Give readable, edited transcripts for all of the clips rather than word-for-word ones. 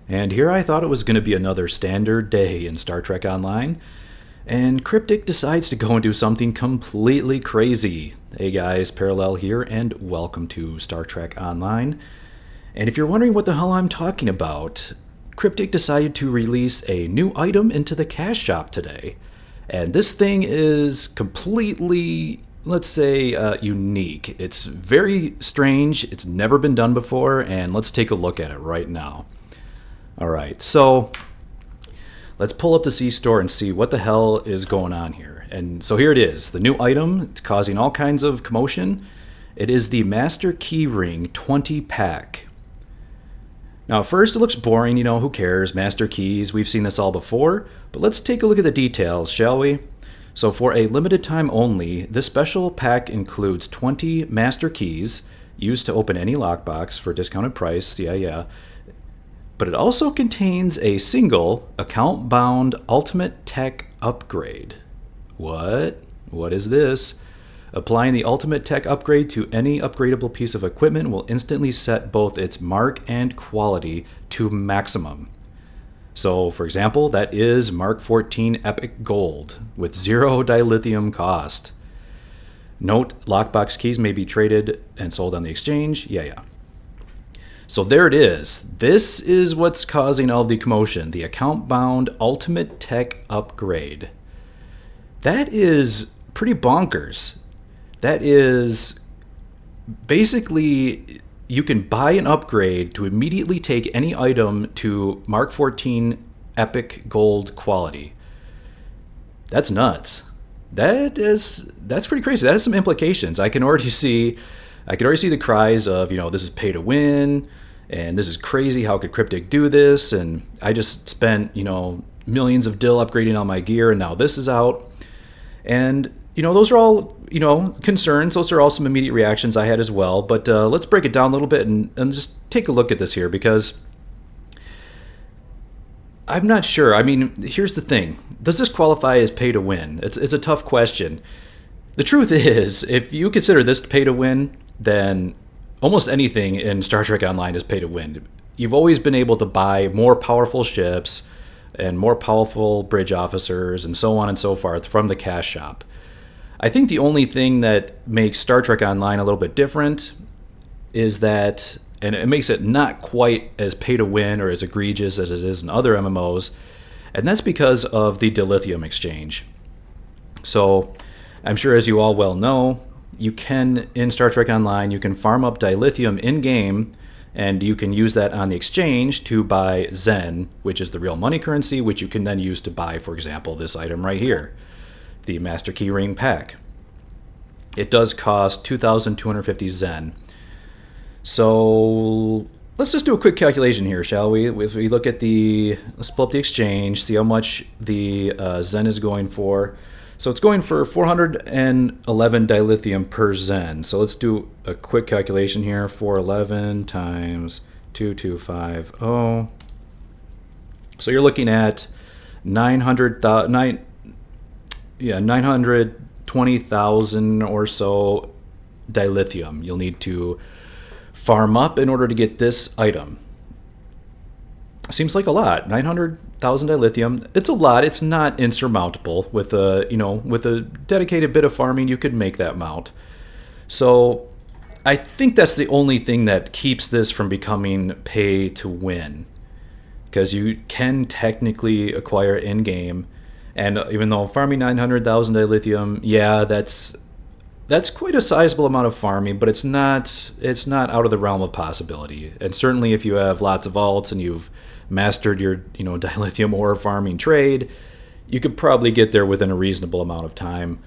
And here I thought it was going to be another standard day in Star Trek Online, and Cryptic decides to go and do something completely crazy. Hey guys, Parallel here, and welcome to Star Trek Online. And if you're wondering what the hell I'm talking about, Cryptic decided to release a new item into the cash shop today. And this thing is completely, let's say, unique. It's very strange, it's never been done before, and let's take a look at it right now. Alright, so let's pull up the C-Store and see what the hell is going on here. And so here it is, the new item. It's causing all kinds of commotion. It is the Master Keyring 20 pack. Now at first it looks boring, who cares, Master Keys, we've seen this all before. But let's take a look at the details, shall we? So for a limited time only, this special pack includes 20 Master Keys, used to open any lockbox for a discounted price, yeah. But it also contains a single account-bound Ultimate Tech upgrade. What? What is this? Applying the Ultimate Tech upgrade to any upgradable piece of equipment will instantly set both its mark and quality to maximum. So, for example, that is Mark XIV Epic Gold with 0 dilithium cost. Note, lockbox keys may be traded and sold on the exchange. Yeah. So there it is. This is what's causing all the commotion. The account-bound Ultimate Tech upgrade. That is pretty bonkers. That is basically, you can buy an upgrade to immediately take any item to Mark XIV Epic Gold quality. That's nuts. That's pretty crazy. That has some implications. I can already see the cries of, this is pay to win, and this is crazy. How could Cryptic do this? And I just spent, millions of dill upgrading all my gear, and now this is out. And, those are all, concerns. Those are all some immediate reactions I had as well. But let's break it down a little bit and just take a look at this here, because I'm not sure. I mean, here's the thing. Does this qualify as pay to win? It's a tough question. The truth is, if you consider this pay to win, then almost anything in Star Trek Online is pay to win. You've always been able to buy more powerful ships and more powerful bridge officers and so on and so forth from the cash shop. I think the only thing that makes Star Trek Online a little bit different is that, and it makes it not quite as pay to win or as egregious as it is in other MMOs, and that's because of the dilithium exchange. So I'm sure, as you all well know, you can, in Star Trek Online, you can farm up dilithium in-game, and you can use that on the exchange to buy Zen, which is the real money currency, which you can then use to buy, for example, this item right here, the Master Keyring pack. It does cost 2,250 Zen. So let's just do a quick calculation here, shall we? If we look at let's pull up the exchange, see how much the Zen is going for. So it's going for 411 dilithium per Zen. So let's do a quick calculation here. 411 times 2250. So you're looking at 920,000 or so dilithium you'll need to farm up in order to get this item. Seems like a lot. 900,000 dilithium. It's a lot. It's not insurmountable. With a dedicated bit of farming, you could make that amount. So I think that's the only thing that keeps this from becoming pay to win, because you can technically acquire in-game, and even though farming 900,000 dilithium, yeah, that's quite a sizable amount of farming, but it's not out of the realm of possibility. And certainly if you have lots of alts and you've mastered your dilithium ore farming trade, you could probably get there within a reasonable amount of time.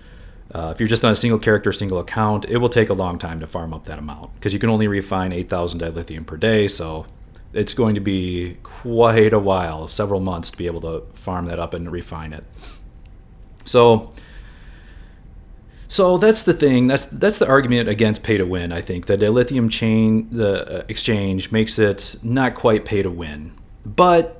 If you're just on a single character, single account, it will take a long time to farm up that amount, because you can only refine 8,000 dilithium per day, so it's going to be quite a while, several months, to be able to farm that up and refine it. So that's the thing. That's the argument against pay to win. I think the dilithium the exchange makes it not quite pay to win, but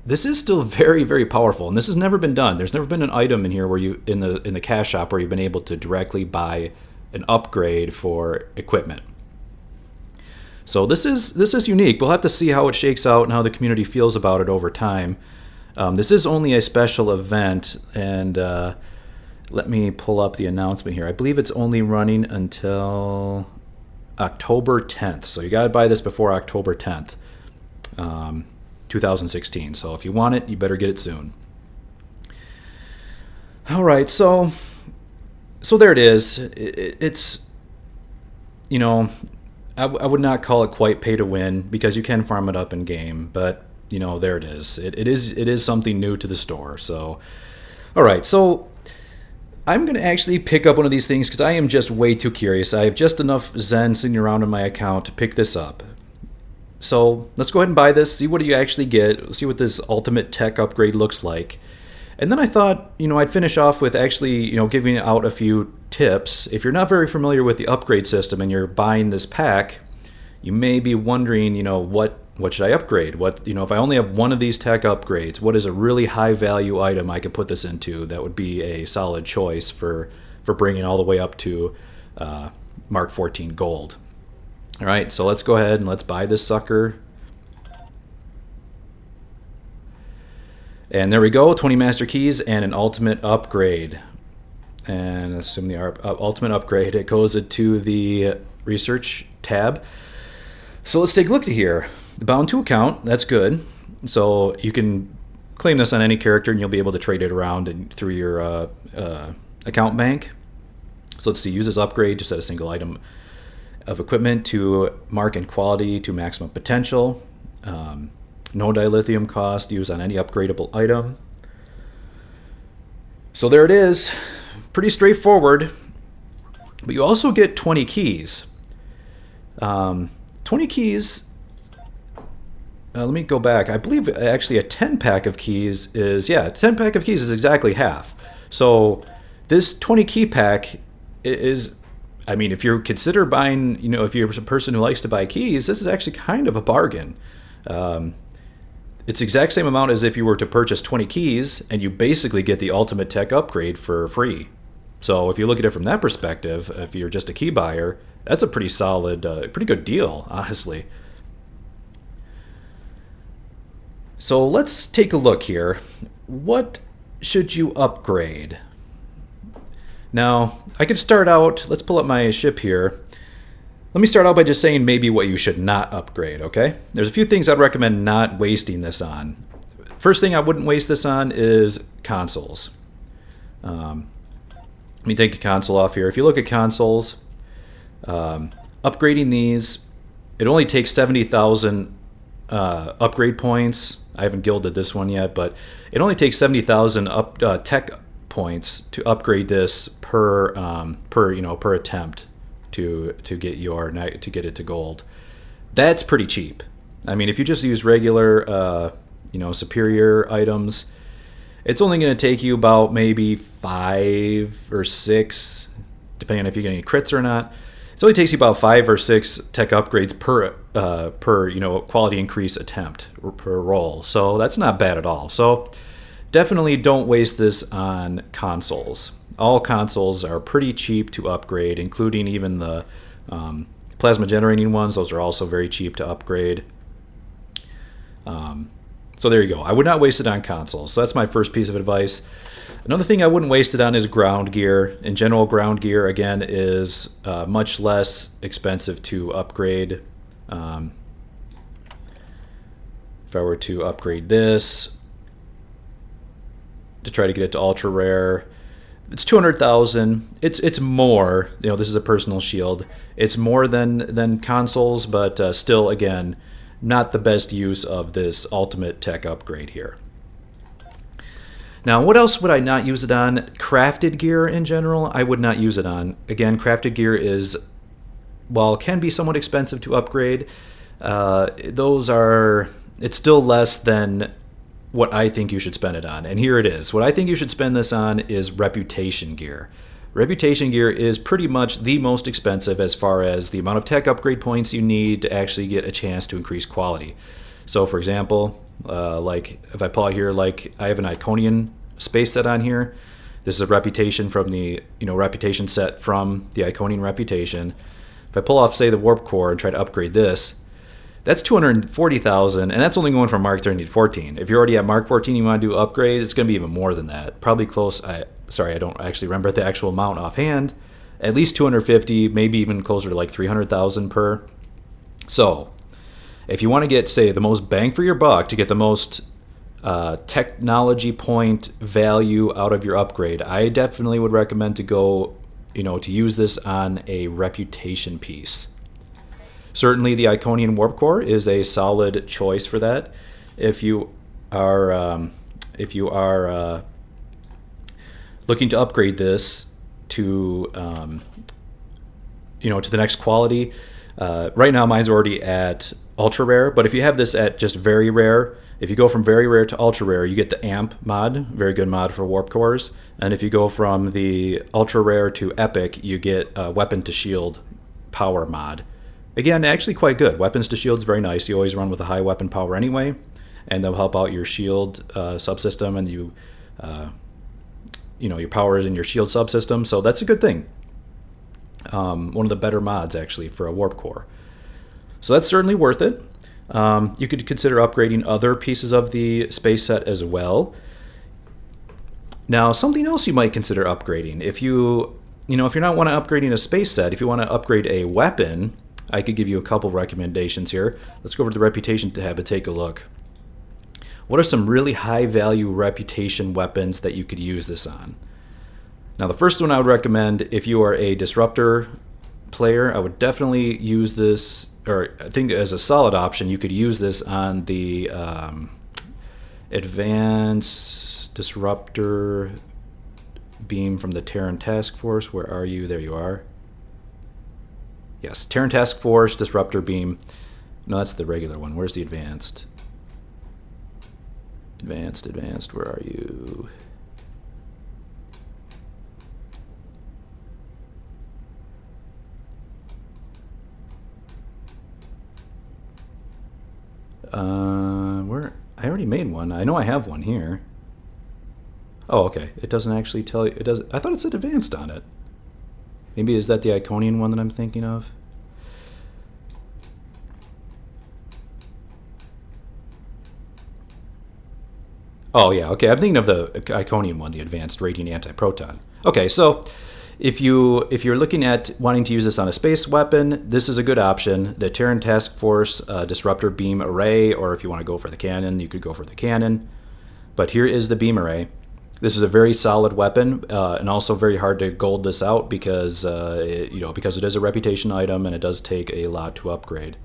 this is still very, very powerful, and this has never been done. There's never been an item in here where in the cash shop where you've been able to directly buy an upgrade for equipment. So this is unique. We'll have to see how it shakes out and how the community feels about it over time. This is only a special event, and let me pull up the announcement here. I believe it's only running until October 10th. So you got to buy this before October 10th, 2016. So if you want it, you better get it soon. All right, so there it is. It's, you know, I would not call it quite pay to win because you can farm it up in game, but you know, there it is. It is something new to the store. So, all right, so I'm going to actually pick up one of these things because I am just way too curious. I have just enough Zen sitting around in my account to pick this up. So let's go ahead and buy this, see what you actually get, see what this ultimate tech upgrade looks like. And then I thought, you know, I'd finish off with actually, you know, giving out a few tips. If you're not very familiar with the upgrade system and you're buying this pack, you may be wondering, you know, what should I upgrade? What, you know, if I only have one of these tech upgrades, what is a really high value item I could put this into that would be a solid choice for bringing all the way up to Mark XIV gold. All right, so let's go ahead and let's buy this sucker. And there we go, 20 master keys and an ultimate upgrade. And assume the ultimate upgrade, it goes into the research tab. So let's take a look at here. The bound to account, that's good. So you can claim this on any character and you'll be able to trade it around and through your account bank. So let's see, use this upgrade to set a single item of equipment to mark in quality to maximum potential. No dilithium cost, use on any upgradable item. So there it is, pretty straightforward. But you also get 20 keys. 20 keys, let me go back. I believe actually a 10 pack of keys is, yeah, 10 pack of keys is exactly half. So this 20 key pack is, I mean, if you consider buying, you know, if you're a person who likes to buy keys, this is actually kind of a bargain. It's the exact same amount as if you were to purchase 20 keys, and you basically get the ultimate tech upgrade for free. So if you look at it from that perspective, if you're just a key buyer, that's a pretty solid, pretty good deal, honestly. So let's take a look here. What should you upgrade? Now, I could start out, let's pull up my ship here. Let me start out by just saying maybe what you should not upgrade, okay? There's a few things I'd recommend not wasting this on. First thing I wouldn't waste this on is consoles. Let me take a console off here. If you look at consoles, upgrading these, it only takes 70,000 upgrade points. I haven't gilded this one yet, but it only takes 70,000 tech points to upgrade this per attempt to get it to gold. That's pretty cheap. I mean, if you just use regular superior items, it's only going to take you about maybe 5 or 6, depending on if you get any crits or not. It only takes you about 5 or 6 tech upgrades per quality increase attempt or per roll. So that's not bad at all. So definitely don't waste this on consoles. All consoles are pretty cheap to upgrade, including even the plasma generating ones. Those are also very cheap to upgrade. So there you go. I would not waste it on consoles. So that's my first piece of advice. Another thing I wouldn't waste it on is ground gear. In general, ground gear, again, is much less expensive to upgrade. If I were to upgrade this to try to get it to ultra rare, it's 200,000. It's more. You know, this is a personal shield. It's more than consoles, but still, again, not the best use of this ultimate tech upgrade here. Now, what else would I not use it on? Crafted gear in general, I would not use it on. Again, crafted gear is, while it can be somewhat expensive to upgrade, it's still less than what I think you should spend it on. And here it is. What I think you should spend this on is reputation gear. Reputation gear is pretty much the most expensive as far as the amount of tech upgrade points you need to actually get a chance to increase quality. So for example, like if I pull out here, like I have an Iconian space set on here. This is a reputation from the reputation set from the Iconian reputation. If I pull off, say, the warp core and try to upgrade this, that's 240,000, and that's only going from Mark 13 to 14. If you're already at Mark 14, you want to do upgrade, it's going to be even more than that. Probably close. Sorry, I don't actually remember the actual amount offhand. At least 250, maybe even closer to like 300,000 per. So, if you want to get, say, the most bang for your buck, to get the most technology point value out of your upgrade, I definitely would recommend to go, to use this on a reputation piece. Certainly, the Iconian Warp Core is a solid choice for that. If you are looking to upgrade this to to the next quality, right now mine's already at ultra rare. But if you have this at just very rare, if you go from very rare to ultra rare, you get the amp mod, very good mod for warp cores. And if you go from the ultra rare to epic, you get a weapon to shield power mod. Again, actually quite good. Weapons to shield is very nice. You always run with a high weapon power anyway, and they'll help out your shield subsystem, and your power is in your shield subsystem. So that's a good thing. One of the better mods actually for a warp core. So that's certainly worth it. You could consider upgrading other pieces of the space set as well. Now, something else you might consider upgrading, if you're not want to upgrading a space set, if you want to upgrade a weapon, I could give you a couple recommendations here. Let's go over to the reputation tab and take a look. What are some really high value reputation weapons that you could use this on? Now, the first one I would recommend, if you are a disruptor player, I would definitely use this, or I think as a solid option, you could use this on the advanced disruptor beam from the Terran Task Force. Where are you? There you are. Yes, Terran Task Force disruptor beam. No, that's the regular one. Where's the advanced? Advanced, where are you? Where? I already made one. I know I have one here. Oh, okay. It doesn't actually tell you. It does. I thought it said advanced on it. Maybe is that the Iconian one that I'm thinking of? Oh yeah, okay. I'm thinking of the Iconian one, the advanced radiant anti-proton. Okay, so if you're looking at wanting to use this on a space weapon, this is a good option. The Terran Task Force disruptor beam array, or if you want to go for the cannon, you could go for the cannon. But here is the beam array. This is a very solid weapon, and also very hard to gold this out because because it is a reputation item and it does take a lot to upgrade.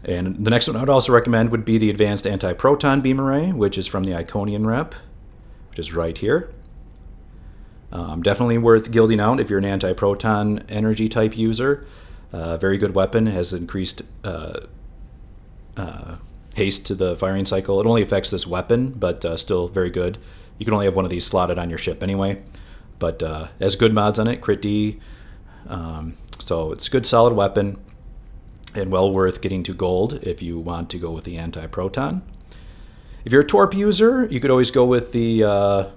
And the next one I would also recommend would be the Advanced Anti-Proton Beam Array, which is from the Iconian rep, which is right here. Definitely worth gilding out if you're an anti-proton energy type user. Very good weapon, has increased haste to the firing cycle. It only affects this weapon, but still very good. You can only have one of these slotted on your ship anyway, but has good mods on it, crit D. So it's a good solid weapon and well worth getting to gold if you want to go with the anti-proton. If you're a torp user, you could always go with the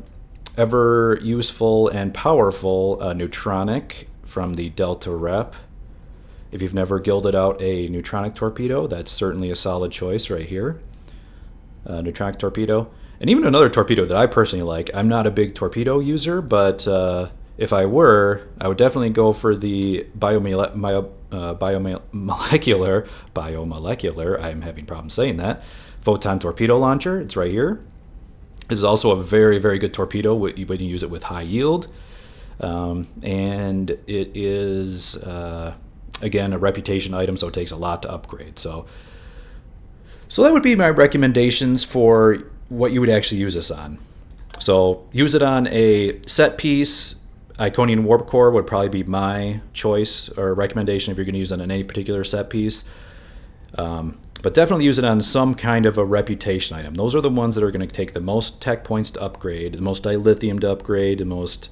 ever useful and powerful neutronic from the Delta rep. If you've never gilded out a neutronic torpedo, that's certainly a solid choice right here. Neutronic torpedo. And even another torpedo that I personally like. I'm not a big torpedo user, but if I were, I would definitely go for the biomolecular, I'm having problems saying that, photon torpedo launcher. It's right here. This is also a very, very good torpedo when you use it with high yield. And it is, again, a reputation item, so it takes a lot to upgrade. So that would be my recommendations for what you would actually use this on. So use it on a set piece. Iconian Warp Core would probably be my choice or recommendation if you're going to use it on any particular set piece. But definitely use it on some kind of a reputation item. Those are the ones that are going to take the most tech points to upgrade, the most dilithium to upgrade, the most,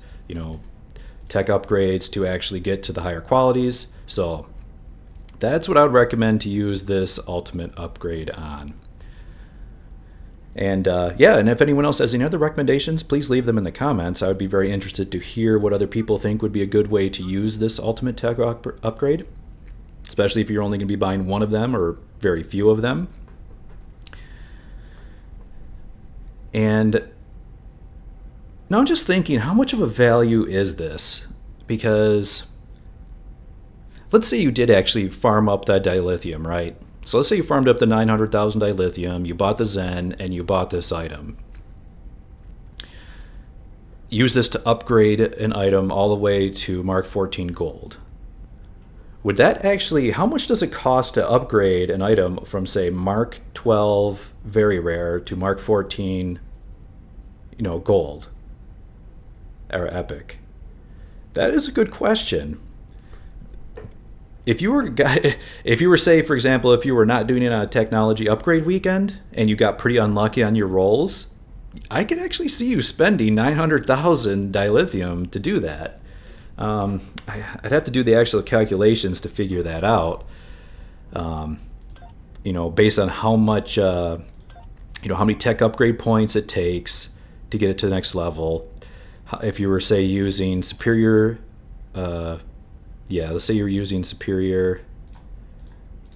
tech upgrades to actually get to the higher qualities. So that's what I would recommend to use this ultimate upgrade on. And yeah, and if anyone else has any other recommendations, please leave them in the comments. I would be very interested to hear what other people think would be a good way to use this Ultimate Tech upgrade, especially if you're only going to be buying one of them or very few of them. And now I'm just thinking, how much of a value is this? Because let's say you did actually farm up that dilithium, right? So let's say you farmed up the 900,000 dilithium, you bought the Zen, and you bought this item. Use this to upgrade an item all the way to Mark 14 gold. Would that actually, how much does it cost to upgrade an item from, say, Mark 12 very rare to Mark 14, gold or epic? That is a good question. If you were, say, for example, if you were not doing it on a technology upgrade weekend and you got pretty unlucky on your rolls, I could actually see you spending 900,000 dilithium to do that. I'd have to do the actual calculations to figure that out. Based on how much, how many tech upgrade points it takes to get it to the next level. If you were, say, using superior, let's say you're using superior.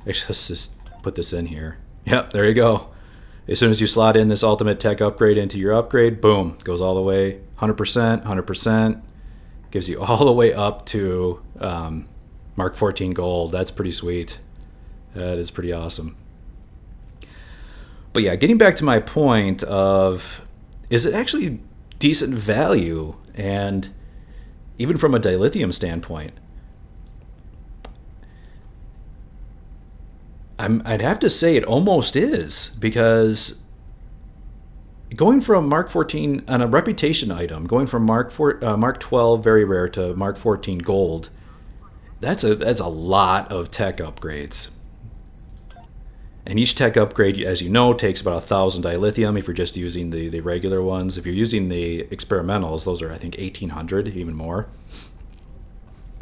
Actually, let's just put this in here. Yep, there you go. As soon as you slot in this ultimate tech upgrade into your upgrade, boom, goes all the way 100%, 100%. Gives you all the way up to Mark 14 gold. That's pretty sweet. That is pretty awesome. But yeah, getting back to my point of, is it actually decent value? And even from a dilithium standpoint, I'd have to say it almost is, because going from Mark 14 on a reputation item, going from Mark 12 very rare to Mark 14 gold, that's a lot of tech upgrades. And each tech upgrade, as you know, takes about 1,000 dilithium if you're just using the regular ones. If you're using the experimentals, those are, I think, 1,800, even more.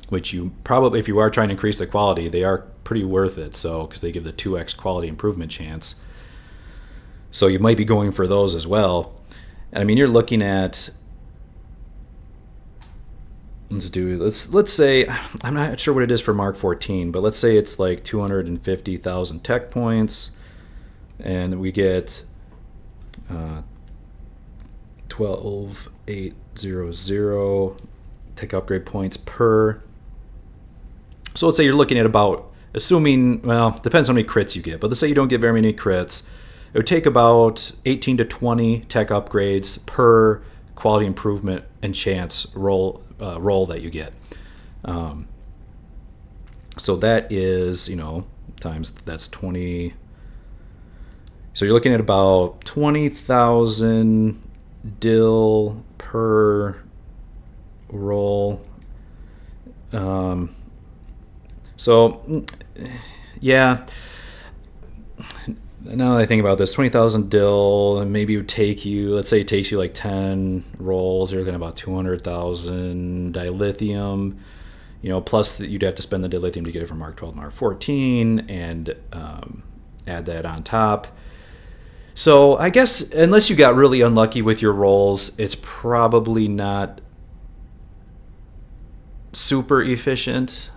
Which you probably, if you are trying to increase the quality, they are pretty worth it. So, because they give the 2x quality improvement chance. So you might be going for those as well. And I mean, you're looking at, let's say, I'm not sure what it is for Mark 14, but let's say it's like 250,000 tech points, and we get 12,800 tech upgrade points per. So let's say you're looking at about, assuming, well, depends on how many crits you get, but let's say you don't get very many crits. It would take about 18 to 20 tech upgrades per quality improvement and chance roll that you get. So that is, times, that's 20. So you're looking at about 20,000 dill per roll. So, yeah. Now that I think about this, 20,000 dill, and maybe it would take you, let's say it takes you like 10 rolls, you're looking at about 200,000 dilithium, plus you'd have to spend the dilithium to get it from Mark 12 to Mark 14, and add that on top. So I guess, unless you got really unlucky with your rolls, it's probably not super efficient.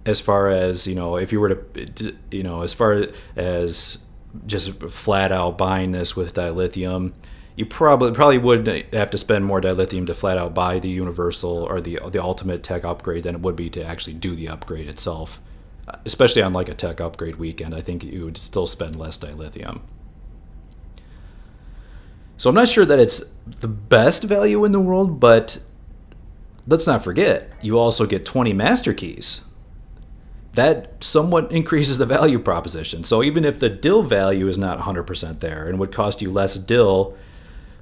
As far as, if you were to, as far as just flat out buying this with dilithium, you probably would have to spend more dilithium to flat out buy the universal or the ultimate tech upgrade than it would be to actually do the upgrade itself. Especially on like a tech upgrade weekend, I think you would still spend less dilithium. So I'm not sure that it's the best value in the world, but let's not forget, you also get 20 master keys. That somewhat increases the value proposition. So even if the dill value is not 100% there and would cost you less dill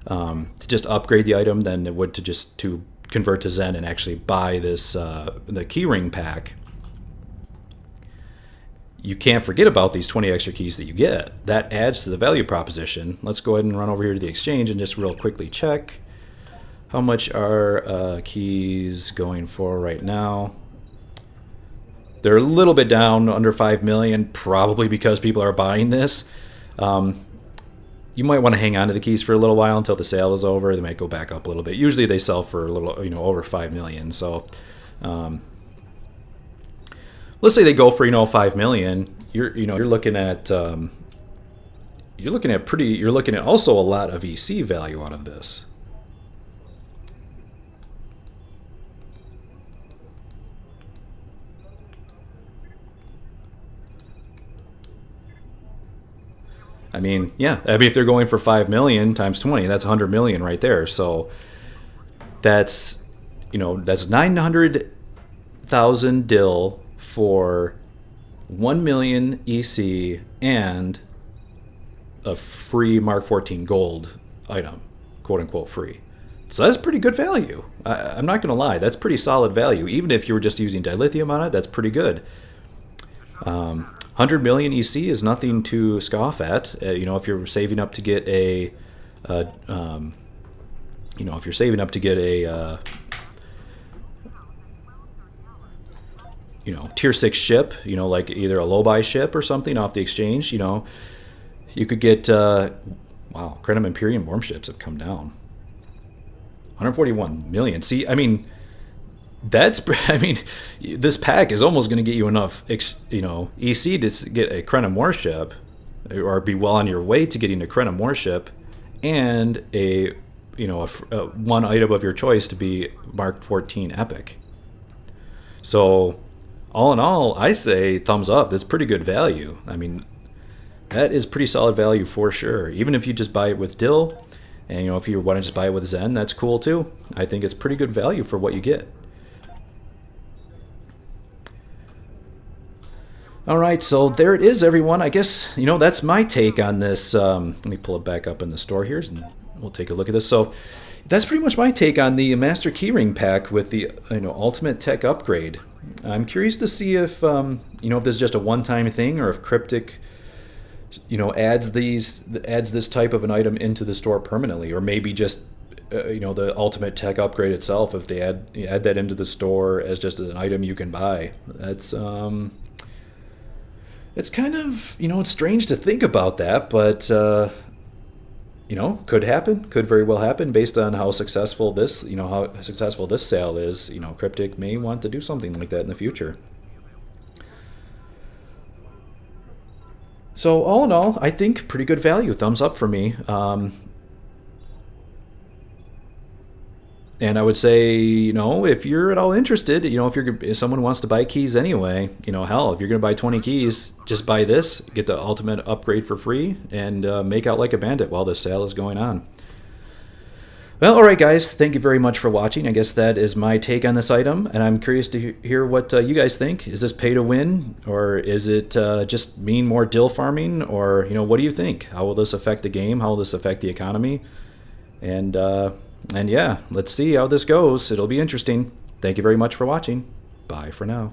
to just upgrade the item than it would to convert to Zen and actually buy this the keyring pack, you can't forget about these 20 extra keys that you get. That adds to the value proposition. Let's go ahead and run over here to the exchange and just real quickly check how much are keys going for right now. they're a little bit down, under 5 million, probably because people are buying this. You might want to hang on to the keys for a little while until the sale is over. They might go back up a little bit. Usually they sell for a little, over 5 million. So let's say they go for 5 million. You're looking at you're looking at also a lot of EC value out of this. I mean, yeah. I mean, if they're going for 5 million times 20, that's 100 million right there. So that's 900,000 dill for 1 million EC and a free Mark XIV gold item, quote unquote free. So that's pretty good value. I'm not going to lie. That's pretty solid value. Even if you were just using dilithium on it, that's pretty good. 100 million EC is nothing to scoff at. If you're saving up to get a, tier 6 ship, like either a low buy ship or something off the exchange, you could get, wow, Crenum Imperium warm ships have come down. 141 million. See, I mean, this pack is almost going to get you enough, EC to get a Crenum warship, or be well on your way to getting a Crenum warship, and a one item of your choice to be Mark XIV Epic. So, all in all, I say thumbs up. That's pretty good value. I mean, that is pretty solid value for sure. Even if you just buy it with dill, and if you want to just buy it with Zen, that's cool too. I think it's pretty good value for what you get. All right, so there it is, everyone. I guess, that's my take on this. Let me pull it back up in the store here, and we'll take a look at this. So that's pretty much my take on the Master Keyring pack with the Ultimate Tech upgrade. I'm curious to see if, if this is just a one-time thing, or if Cryptic, adds this type of an item into the store permanently, or maybe just, the Ultimate Tech upgrade itself, if they add that into the store as just an item you can buy. That's it's kind of, it's strange to think about that, but, could happen, could very well happen based on how successful this, sale is. Cryptic may want to do something like that in the future. So all in all, I think pretty good value. Thumbs up for me. And I would say, if you're at all interested, if someone wants to buy keys anyway, hell, if you're going to buy 20 keys, just buy this, get the ultimate upgrade for free, and make out like a bandit while this sale is going on. Well, all right, guys, thank you very much for watching. I guess that is my take on this item, and I'm curious to hear what you guys think. Is this pay to win, or is it just mean more dill farming, or, what do you think? How will this affect the game? How will this affect the economy? And yeah, let's see how this goes. It'll be interesting. Thank you very much for watching. Bye for now.